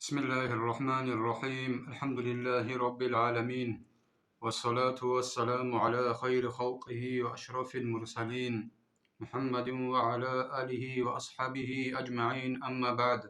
بسم الله الرحمن الرحيم الحمد لله رب العالمين والصلاة والسلام على خير خلقه وأشرف المرسلين محمد وعلى آله وأصحابه أجمعين أما بعد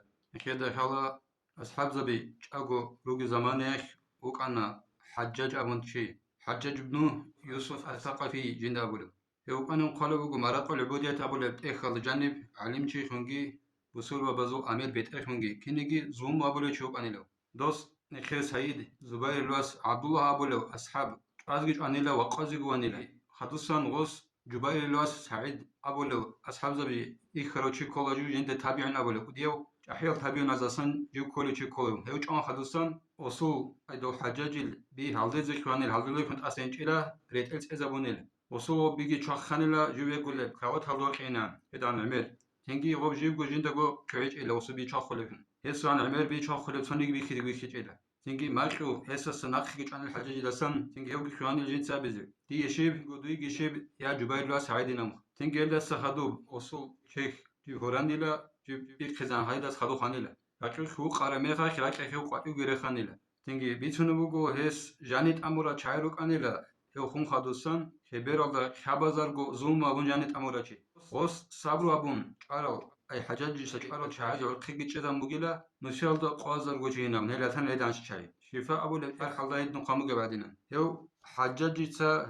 كده خلا أصحاب زبي أجو روج زمانه وكأنا حجاج أبنتشي حجاج بن يوسف الثقفي جند أبولو هو أنا قالوا مرق العبودية أبولو إخل جانب علمشي خنجي وصول وبزو أمير بيت إخنجي كنيجي زوم أبولو شوب أنيلو دوس نخير سعيد زبير الواس عبد الله أبولو أصحاب أزجج أنيلا وقازج وأنيلا خدوسان غوس جبير الواس سعيد أبولو أصحاب زبي إخروشي كولاجو جند تابعين أبولو وديو أحيال تابعين أزاسان جو كولوشي كولو هيوش أن خدوسان وصول أيدو حجاجيل بي هالدي زكوانيل هالدي كنت أسنجيلا ريت إلس إزابونيل وصول بيجي تشخانيلا جو يقول كاوت هالدور قينا إدان عمير تنجي غوب جيبو جندقو كويج إلا وصو بي تشخلفن هسان عمير بي تشخلف صنيق بي خيري بي خيجيلا تنجي ماكو هسس ناقخيج عن الحجاج لسان تنجي هوكي خواني الجين سابزي دي يشيب قدوي يشيب يا جباير لا سعيد نمخ تنجي إلا سخدوب وصول شيخ جي هورانديلا جي بي خزان هايداس خدو خانيلا لكن خو قارميخا خلاك خو قاتو غير خانيلا تنجي بيتونو بوغو هس جانيت أمورا چايروك أنيلا هو خون خدوسان خبيرالدا خبازارغو زوما بون جانيت أمورا غوس صبر أبون قالوا أي حجاج سجارة شعاج والقيق جدا مقيلة نشال دا قازر وجهنا من هلا ثان ليدان شاي شفاء أبو الأخير خلاه نقام بعدين هو حجاج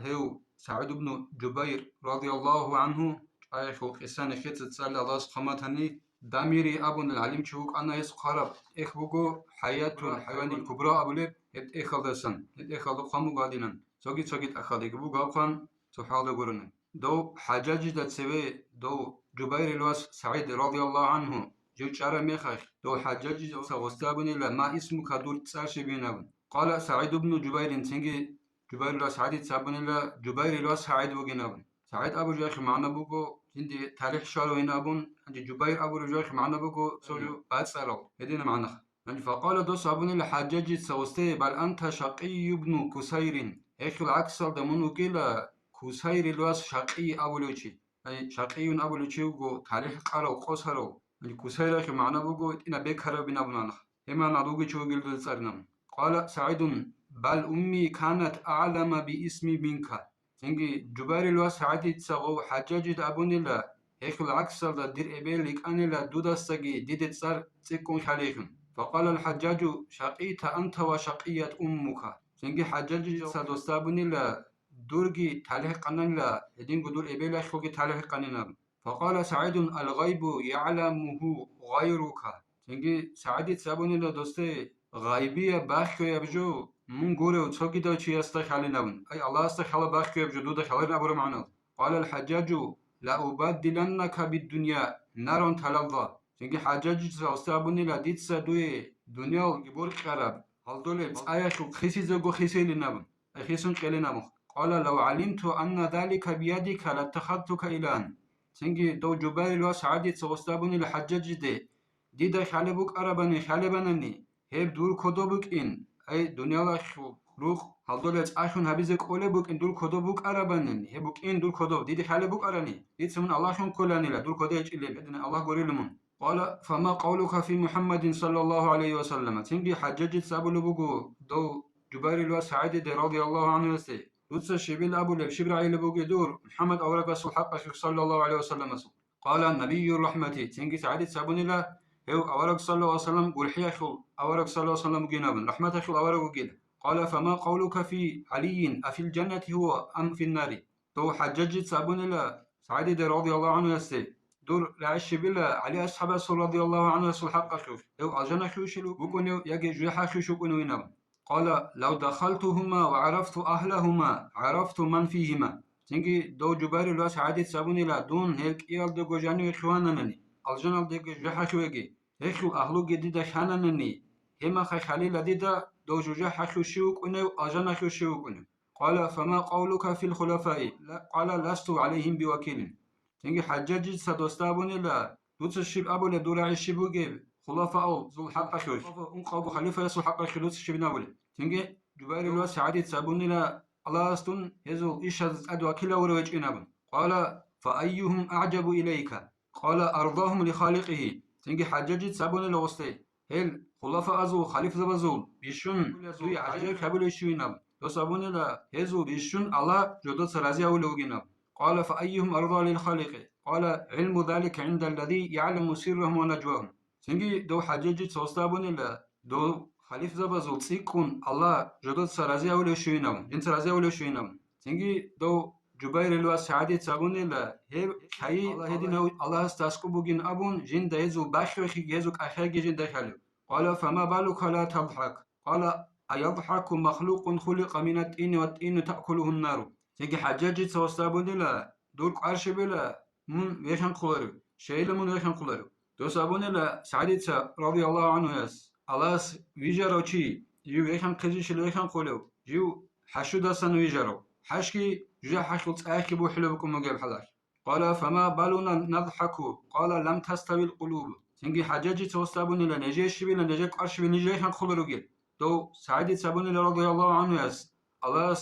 هو سعد بن جبير رضي الله عنه أي خلق إنسان خيت تسأل الله سبحانه داميري أبو العليم شوك أنا يسقرب إخبوكو حياة الحيوان الكبرى أبو لب إخلصن إخلص قام بعدين سوقي أخذ إخبوك أخوان سبحانه قرن دو حجاج دا تسوي دو جبير الواس سعيد رضي الله عنه جو شارع ميخاخ دو حجاج سغستابني ما اسمك دول تساشي بينابن قال سعيد بن جبير تنجي جبير الواس سعيد تسابني جبير الواس سعيد وجنابن سعيد أبو جاخ معنا بوكو تندي تاريخ شارو هنابن عندي جبير أبو جاخ معنا بوكو سوجو بعد سارو هدينا معنا يعني فقال دو صابني لحجاج سغستي بل أنت شقي ابن كسير هيك العكس ده منو كلا كوساير الواس شقي أبولوشي أي شقي أبولوشي وجو تاريخ قارو قصرو يعني كوساير أخي معنا بوجو إنا بكرة بنا بنانخ هما نادوجي شو جلد الصرنم قال سعيد بل أمي كانت أعلم باسمي منك تنجي جبار الواس سعيد تسغو حجاج أبوني لا هيك العكس ده دير إبيلك أنا لا دودا سجي ديدت صار تكون خليهم فقال الحجاج شقيت أنت وشقيت أمك تنجي حجاج سادوستابوني لا دورجي تاليه قننا هدين قدور إبلا شوقي تاليه قننا فقال سعيد الغيب يعلمه غيرك تنجي سعيد سابوني لا دوستي غيبية باخو يبجو من قوله وتسوقي دو شي استخالنا أي الله استخال باخو يبجو دودا خلينا أبو معنا قال الحجاج لا أبدلنك بالدنيا نار تلظى تنجي حجاج سابوني لا ديت سدوي دنيا جبور خراب هل دولة آية خيسي زوجو خيسي لنا أي خيسون قلنا قال لو علمت أن ذلك بيدك لاتخذتك إلها تنجي دو جبال الواس عادي تغستابني لحجاج دي دا خالبوك أرباني خالبانني هيب دور كدوبوك إن أي دنيا لخو روح هل دولت آخون هبيزك أولبوك إن دور كدوبوك أربانني هيبوك إن دور كدوب دي خالبوك أراني دي تسمون الله شون كلاني لا دور كدوب إلي بإذن الله قريل من قال فما قولك في محمد صلى الله عليه وسلم تنجي حجاج سابلو بوكو دو جبال الواس عادي رضي الله عنه يستي لطس الشبيل أبو لب شبر عيل بوجي دور محمد أورق رسول حق صلى الله عليه وسلم قال النبي الرحمة تنجي سعادة سابون الله هو أورق صلى الله عليه وسلم قل حيا أورق صلى الله عليه وسلم جنابا رحمة خل أورق وجيل قال فما قولك في علي أفي الجنة هو أم في النار تو حجج سابون الله سعادة رضي الله عنه يستي دور رعش بالله علي أصحاب رسول رضي الله عنه رسول حق هو أجنة خوشلو بكونوا يجي جريحة خوشو كونوا ينام قال لو دخلتهما وعرفت أهلهما عرفت من فيهما تنجي دو جبار الواس عادة سابوني لا دون هيك إيال دو جاني إخواننني الجنال ديك جحا شويجي هيكو أهلو جديدة خاننني هما خي خليل ديدا دو جحا شوشيوك ونو أجانا شوشيوك ونو قال فما قولك في الخلفاء لا قال لست عليهم بوكيل تنجي حجاج سادوستابوني لا دوتس الشيب أبو لدور عيشيبو جيب خلفاء ذو الحق شوش أنقذ خليفة يسوع حق خلوص الشبنا ولي تنجي جبال الواس عادي تسابوني لا الله استن يزو إيش أدوا كلا وروج إنابن قال فأيهم أعجب إليك قال أرضاهم لخالقه تنجي حجاج تسابوني لغستي هل خلفاء أزو خليفة بزول بيشون دوي عجيب كابل يشوينب دوسابون لا هزو بيشون الله جدود سرازي أولوجينب. قال فأيهم أرضى للخالق؟ قال علم ذلك عند الذي يعلم سرهم ونجواهم. سنجي دو حجاجي توستابون لا دو خليفة بزول سيكون الله جدود سرازي أولوشوينب جن سرازي أولوشوينب. سنجي دو جبير الوا سعادة تقولني لا هي كاي الله هدينا الله استاسكو بوجين أبون جن دهزو باشو خي جزو كأخير جن دخلوا. قال فما بالك لا تضحك؟ قال أيضحك مخلوق خلق من الطين والطين تأكله النار. تيجي حجاجي توستابوني لا دور قارش بلا من ويشان قلرو شيء من ويشان قلرو توستابوني لا سعيد رضي الله عنه يس الله ويجرو شيء جو ويشان قزيش ويشان قلو جو حشو دسن ويجرو حشكي جا حشلت آخي بو حلوكم مجيب حلاش. قال فما بالنا نضحك؟ قال لم تستوي القلوب. تنجي حجاجي توستابوني لا نجيش بلا نجيك قرش بلا نجيش خلرو جيل دو سعيد سابوني رضي الله عنه يس الله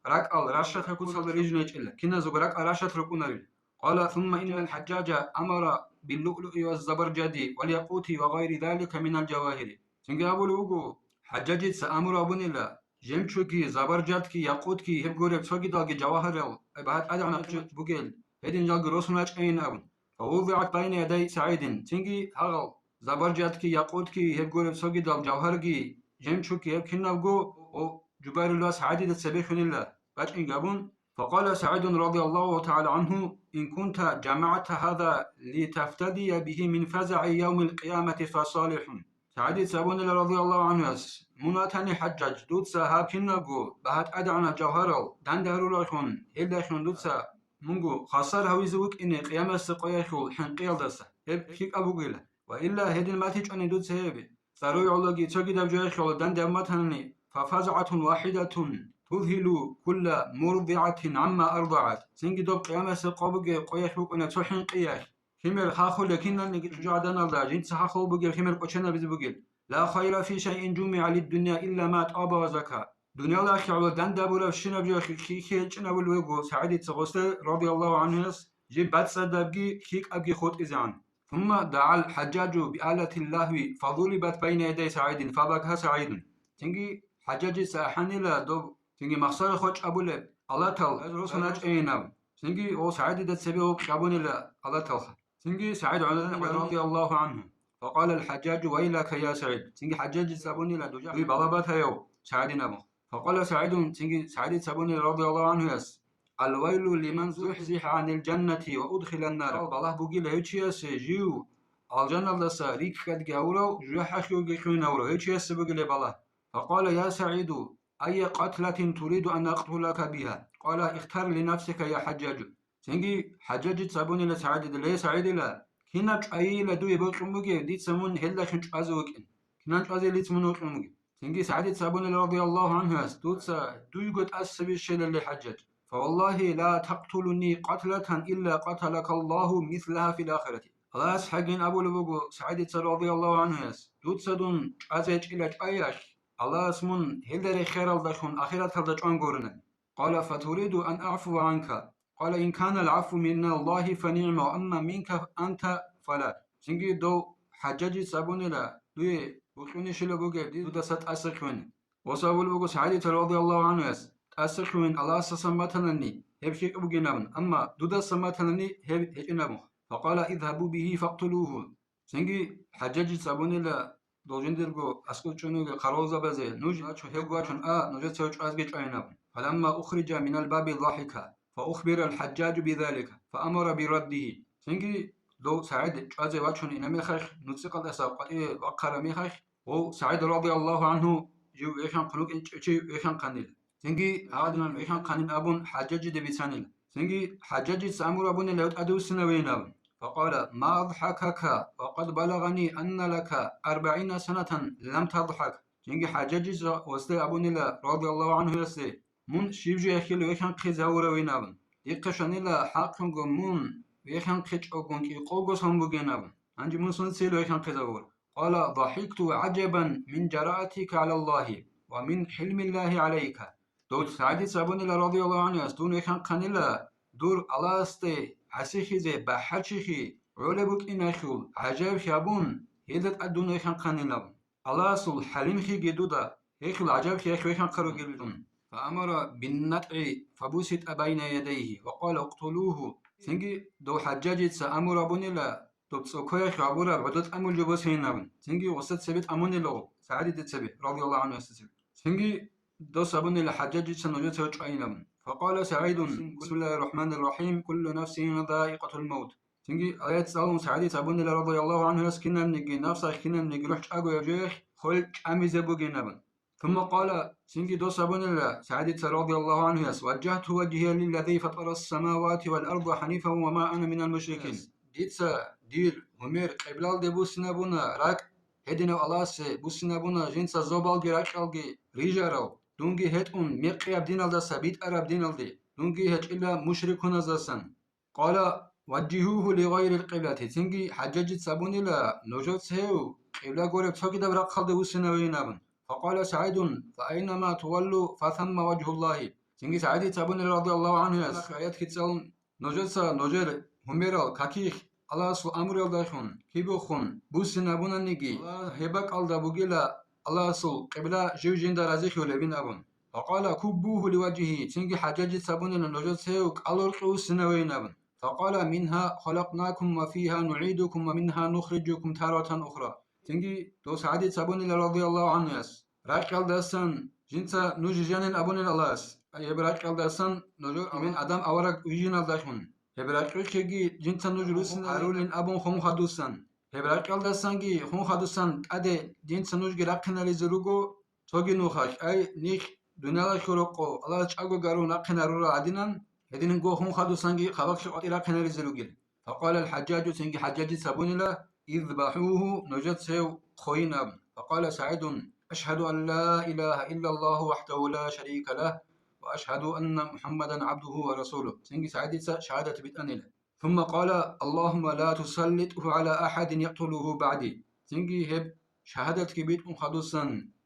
راك راشت هكو صل رجلك إلا كنا زبراك راشت ركوناري. قال ثم إن الحجاج أمر باللؤلؤ والزبرجد والياقوت وغير ذلك من الجواهر. تنجي أبو لوجو حجاج سأمر أبوني لا جمشوكي زبرجدكي ياقوتكي هبغوري بسوكي داغي جواهر بعد أدعنا بوجيل هيدين جال روسناش أين أبون. فوضعت بين يدي سعيد تنجي هغل زبرجدكي ياقوتكي هبغوري بسوكي داغ جواهركي جمشوكي هبكنا بجو أو جبار الله سعيد السبيخ الله باش قابون. فقال سعيد رضي الله تعالى عنه إن كنت جمعت هذا لتفتدي به من فزع يوم القيامة فصالح. سعيد سابون رضي الله عنه مناتني حجاج دوتسا هابكنا جو بهات أدعنا جوهرل داندارو لكن إلا شون دوتسا منجو خسر هوي زوك إن قيامة سقياخو حنقيل دسا هب كيك أبو قيلة وإلا هدين ما تيج أني دوتسا هبي ساروي علاقي تجي دبجاخو داندامتني ففزعة واحدة تذهل كل مرضعة عما أرضعت. سنجي دوب قيامة سقابق قياش بقنا تحين قياش خمر خاخو لكننا نجد جعدنا الله جنس خاخو بقل خمر قشنا بزبقل. لا خير في شيء جمع للدنيا إلا ما تقاب وزكاة. دنيا الله خير دان دابولا شنا بجا خي شنا بالوجو سعيد تغسل رضي الله عنه جيب بات صدبقي خيك أبقي خوت إزعان. ثم دعا الحجاج بآلة اللهو فضربت بين يدي سعيد فبكى سعيد. تنجي حجاج ساحني لا دو تنجي مخسر خوش أبو لب الله تل رسناج أينام. تنجي أو سعيد دت سبيه قابوني لا الله تلخ. تنجي سعيد رضي الله عنه فقال الحجاج ويلك يا سعيد. تنجي حجاج سابوني لا دوجا في بلابات هيو سعيد نبو. فقال سعيد تنجي سعيد سابوني رضي الله عنه يس الويل لمن زحزح عن الجنة وأدخل النار. الله بقول هيتشيس جيو الجنة لسا ريك خد جاورو جحشو جيخون أورو هيتشيس بقول بالله. فقال يا سعيد أي قتلة تريد أن أقتلك بها؟ قال اختر لنفسك يا حجاج. تنجي حجاج سابوني لسعيد ليه سعيد لا كنا أي لدوي بقمجي دي تسمون هلا شنش أزوجن كنا أزي اللي تسمونه قمجي. تنجي سعيد سابوني رضي الله عنه دوتسا دوي قد أسب الشيء للحجاج فوالله لا تقتلني قتلة إلا قتلك الله مثلها في الآخرة. خلاص حقين أبو لبوغو سعيد رضي الله عنه دوتسا دون أزيج إلى أياش الله اسمون هلدري خير الدشون آخرة الدشون قرنا. قال فتريد أن أعفو عنك؟ قال إن كان العفو من الله فنعم وأما منك أنت فلا. سنجي دو حجاج سابوني لا دوي وخوني شلو بوغي دي دو ست أسخون وصابو لبوغو سعيد رضي الله عنه أسخون الله سسمتنني هب شيك أبو جنابن أما دودا سمتنني هب هجنابن. فقال اذهبوا به فاقتلوه. سنجي حجاج سابوني لا دوجندرغو اسكوچونو قروزا بزي نوج اچو هيغواچون نوج تشوچ ازگي چايناب. فلما اخرج من الباب ضحك فاخبر الحجاج بذلك فامر برده. سنجي دو سعيد ازي واچون انمي خخ نوصقل اسقطي وقر ميخخ او سعيد رضي الله عنه جو يشان قلوك انچي يشان قنيل. سنجي هادنا يشان قنين ابون حجاج دبيسانيل. سنجي حجاج سامور ابون لوت ادوسنا ويناب. فقال ما أضحكك وقد بلغني أن لك 40 سنة لم تضحك. جنگي حجاج وستي أبو نيلا رضي الله عنه يستي من شيبجو يخيلو يخان قيزاورا وينابن يقشانيلا حاقنگو من ويخان قيچ أوگونكي قوغو سنبوغينابن أنجي من سنسيلو يخان قيزاورا. قال ضحكت عجبا من جرأتك على الله ومن حلم الله عليك. دوت سعيد سابو نيلا رضي الله عنه يستون يخان قنيلا دور الله استي عسيخي بحرشيخي علبك إناخول عجاب شابون هيدت أدون يخان قانيناب. الله سول حليم خي جدودا هيك العجب خي هيك ويكان قرو جلدون فأمر بالنطع فبوسط بين يديه وقال اقتلوه سنجي دو حجاج سأمر بني تبصقوا خابورا بدوت أمول جبوس هينام سنجي وسط سبت أموني لو سعادي تتسبي رضي الله عنه استسبي سنجي دو سابوني لحجاج سنوجت سوچ أينام فقال سعيد بسم الله الرحمن الرحيم كل نفس ذائقة الموت تنجي آيات سالم سعدي تابون رضي الله عنه يسكننا نجي نفسه كنا نجي روح أجو يجيخ خل عمي زبوجي نبن ثم قال تنجي دو سابون الله سعدي رضي الله عنه يس وجهت وجهي للذي فطر السماوات والأرض حنيفا وما أنا من المشركين ديتسا دير همير قبلال دي بوسنا بونا راك هدينا الله سي بوسنا بونا جنسا زوبالجي راكالجي ريجارو دونجي هتون ميقيا بدينال دا سبيت أراب دينال دي دونجي هت إلا مشركون زاسن قال وجهوه لغير القبلة تنجي حججت سابوني لا نجوت سهو قبلة قولك توكي دبرق خلد وسنوينابن فقال سعيد فأينما تولوا فثم وجه الله تنجي سعيد سابوني رضي الله عنه يس آيات كتسالون نجوت سا نجر هميرال كاكيخ الله سو أمر يلدخون كيبوخون بوسنابونا نجي هبك ألدا بوغيلا الله سو قبلة جوجين درازيخ ولبين أبن فقال كبوه لوجهه تنجي حججت سابوني نجوت سهو قالوا وسنوينابن فقال منها خلقناكم وفيها نعيدكم ومنها نخرجكم تارة أخرى تنجي دو سعدي سابوني رضي الله عنه يس راكال داسان جنسا نوجي جانين أبوني الله يبراكال داسان نوجو من أدم أورك ويجينا داشون هبراكال كيجي جنسا نوجلوسن أرولين أبون خون خدوسان هبراكال داسان جي خون خدوسان أدي جنسا نوجي راكنا لزروغو توجي نوخاش أي نيخ دنيا شروقو الله تشاغو غارو ناقنا رورا عدنان هدين جو هم خدوا سنجي خباك شو إلى كنا رزلوجل فقال الحجاج سنجي حجاج سابون لا يذبحوه نجت سيو خوينا فقال سعيد أشهد أن لا إله إلا الله وحده لا شريك له وأشهد أن محمدا عبده ورسوله سنجي سعيد شهادة بتأنيله ثم قال اللهم لا تسلطه على أحد يقتله بعدي سنجي هب شهادة كبيت خدوسا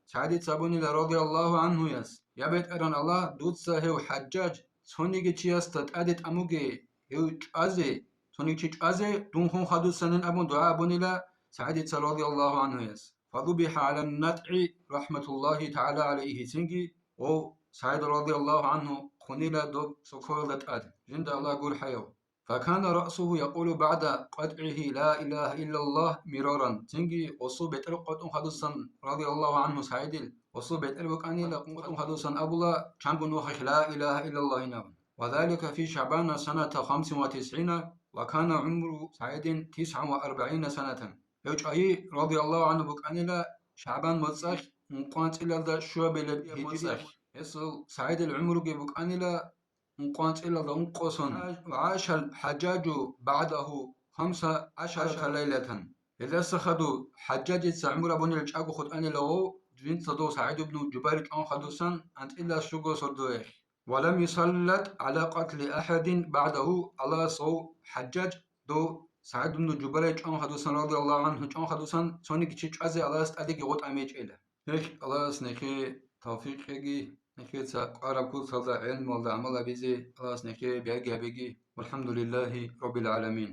سعيد سابون رضي الله عنه يس يا بيت أران الله دوتسا هو حجاج 손익이 치였다 따뜻 아무게 요 짜제 손익이 짜제 동홍 하두스는 아본 도아 아본이라 سعيد رضي الله عنه يس فذبح على النطع رحمة الله تعالى عليه سنجي و سعيد رضي الله عنه خنيلا دوب سكولة آد جند الله قول حيو فكان رأسه يقول بعد قطعه لا إله إلا الله مرارا سنجي وصو بترقة حدثا رضي الله عنه سعيد وصو بترقة أني لقمة حدثا أبلا كان نوخش لا إله إلا الله نعم وذلك في شعبان سنة 95 وكان عمر سعيد 49 سنة يوج أي رضي الله عنه بك أني لا شعبان متصخ مقانت إلا دا شو بلب هجري يصل سعيد العمر بك أني لا مقانت إلا دا انقصن وعاش الحجاج بعده 15 ليلة إذا سخدوا حجاج عمر بن الجاق خد أني له جنت صدو سعيد بن جبير أن خدوسا أنت إلا شوغو صدوه ولم يسلط على قتل أحد بعده على صو حجاج دو سعيد بن جبير أن خدوسا رضي الله عنه أن خدوسا سونيك تشيج أزي على أديك يغط أميج إله هيك الله سنكي توفيق يجي نكي تقارب كل صلاة علم والله عمل بيزي الله سنكي بيجي والحمد لله رب العالمين